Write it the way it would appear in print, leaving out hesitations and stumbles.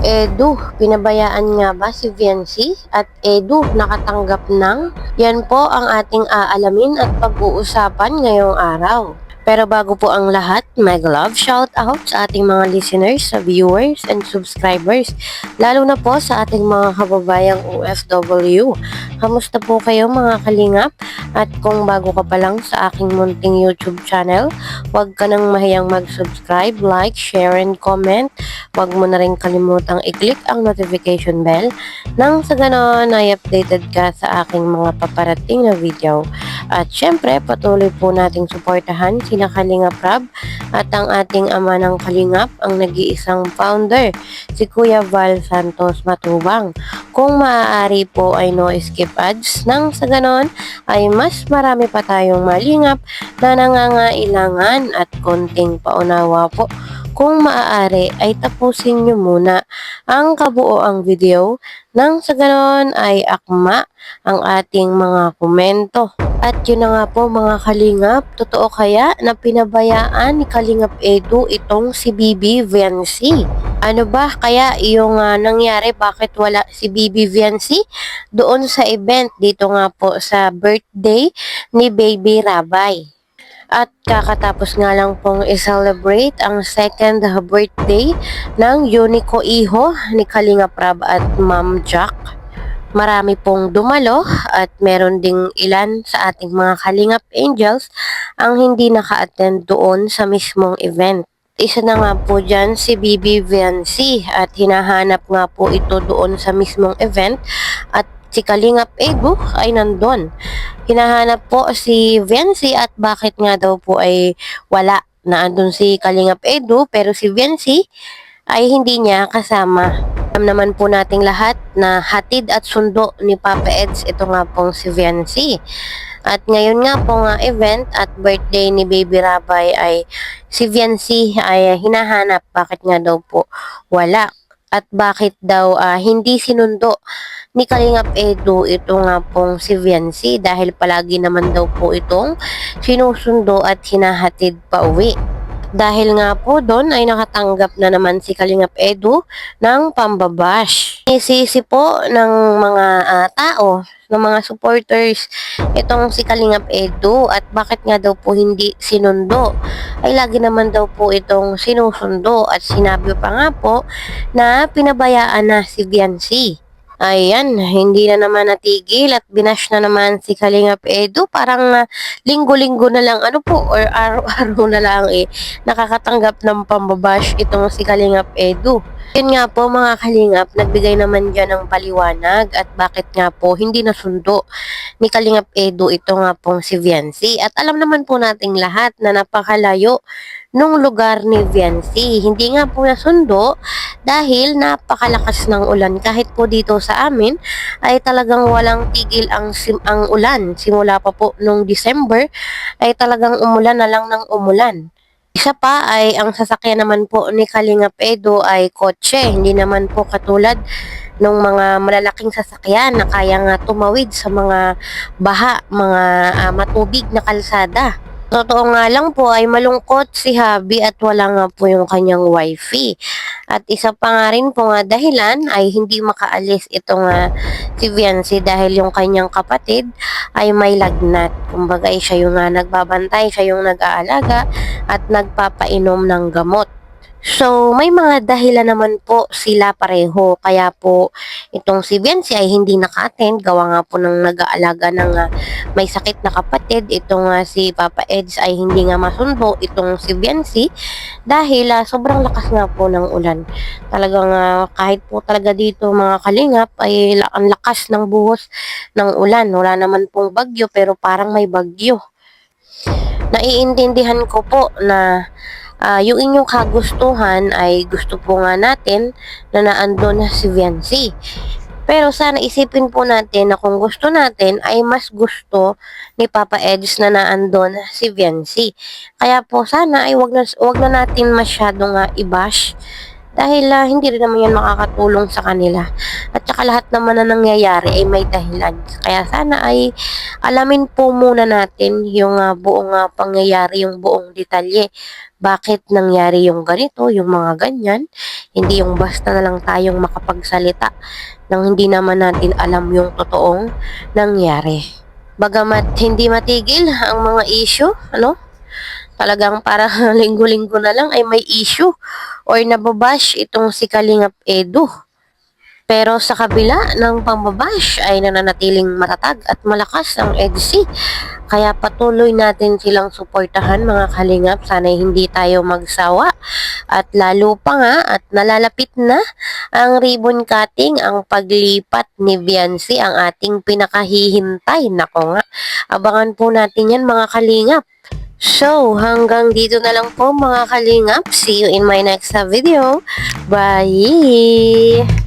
Edu, pinabayaan nga ba si Viancy? At Edu, nakatanggap ng? Yan po ang ating aalamin at pag-uusapan ngayong araw. Pero bago po ang lahat, mega love shout out sa ating mga listeners, sa viewers and subscribers, lalo na po sa ating mga kababayang OFW. Kamusta po kayo mga kalingap? At kung bago ka pa lang sa aking munting YouTube channel, huwag ka nang mahiyang mag-subscribe, like, share, and comment. Huwag mo na rin kalimutang i-click ang notification bell nang sa ganon ay updated ka sa aking mga paparating na video. At syempre, patuloy po nating suportahan sina Kalingap Rab at ang ating ama ng Kalingap, ang nag-iisang founder, si Kuya Val Santos Matubang. Kung maaari po ay no skip ads nang sa ganon ay mas marami pa tayong malingap na nangangailangan at konting paunawa po. Kung maaari ay tapusin nyo muna ang kabuoang video nang sa ganon ay akma ang ating mga komento. At yun na nga po mga kalingap, totoo kaya na pinabayaan ni Kalingap Edu itong si Bibi Viancy? Ano ba kaya yung nangyari, bakit wala si Bibi Viancy doon sa event dito nga po sa birthday ni Baby Rabay? At kakatapos nga lang pong i-celebrate ang second birthday ng Unico Iho ni Kalingap Rab at Ma'am Jack. Marami pong dumalo at meron ding ilan sa ating mga Kalingap Angels ang hindi naka-attend doon sa mismong event. Isa na nga po dyan si Bibi Viancy at hinahanap nga po ito doon sa mismong event at si Kalingap Edu ay nandun. Hinahanap po si Viancy at bakit nga daw po ay wala na andun si Kalingap Edu pero si Viancy ay hindi niya kasama. Alam naman po nating lahat na hatid at sundo ni Papa Eds ito nga pong si Viancy. At ngayon nga pong event at birthday ni Baby Rabay ay si Viancy ay hinahanap bakit nga daw po wala. At bakit daw hindi sinundo ni Kalingap Edu ito nga pong si Viancy dahil palagi naman daw po itong sinusundo at hinahatid pa uwi. Dahil nga po doon ay nakatanggap na naman si Kalingap Edu ng pambabash. Isisi po ng mga tao, ng mga supporters itong si Kalingap Edu at bakit nga daw po hindi sinundo. Ay lagi naman daw po itong sinusundo at sinabi pa nga po na pinabayaan na si Viancy. Ayan, hindi na naman natigil at binash na naman si Kalingap Edu. Parang linggo-linggo na lang ano po or araw-araw na lang nakakatanggap ng pambabash itong si Kalingap Edu. Yun nga po mga Kalingap, nagbigay naman dyan ng paliwanag at bakit nga po hindi nasundo ni Kalingap Edu ito nga pong si Viancy. At alam naman po nating lahat na napakalayo nung lugar ni Viancy. Hindi nga po nasundo dahil napakalakas ng ulan. Kahit po dito sa amin ay talagang walang tigil ang ulan. Simula pa po nung December ay talagang umulan na lang ng umulan. Isa pa ay ang sasakyan naman po ni Kalingap Edu ay kotse. Hindi naman po katulad ng mga malalaking sasakyan na kaya nga tumawid sa mga baha, mga matubig na kalsada. Totoo nga lang po ay malungkot si Habi at wala nga po yung kanyang wifi. At isa pa nga rin po nga dahilan ay hindi makaalis itong si Viancy dahil yung kanyang kapatid ay may lagnat. Kumbaga ay siya yung nagbabantay, siya yung nag-aalaga at nagpapainom ng gamot. So, may mga dahilan naman po sila pareho. Kaya po, itong si Viancy ay hindi naka-attend. Gawa nga po ng nag-aalaga ng may sakit na kapatid. Itong si Papa Eds ay hindi nga masundo itong si Viancy. Dahil sobrang lakas nga po ng ulan. Talagang kahit po talaga dito mga kalingap ay ang lakas ng buhos ng ulan. Wala naman pong bagyo pero parang may bagyo. Naiintindihan ko po na yung inyong kagustuhan ay gusto po nga natin na naandun si Viancy. Pero sana isipin po natin na kung gusto natin ay mas gusto ni Papa Eds na naandun si Viancy. Kaya po sana ay wag na natin masyadong i-bash dahil hindi rin naman yan makakatulong sa kanila. At saka lahat naman na nangyayari ay may dahilan. Kaya sana ay alamin po muna natin yung buong pangyayari, yung buong detalye. Bakit nangyari yung ganito, yung mga ganyan. Hindi yung basta na lang tayong makapagsalita nang hindi naman natin alam yung totoong nangyari. Bagamat hindi matigil ang mga issue, ano? Talagang para linggo-linggo na lang ay may issue or nababash itong si Kalingap Edu. Pero sa kabila ng pambabash ay nananatiling matatag at malakas ang EDC. Kaya patuloy natin silang suportahan mga kalingap. Sana'y hindi tayo magsawa. At lalo pa nga at nalalapit na ang ribbon cutting, ang paglipat ni Viancy, ang ating pinakahihintay. Nako nga, abangan po natin yan mga kalingap. So, hanggang dito na lang po mga kalingap. See you in my next video. Bye!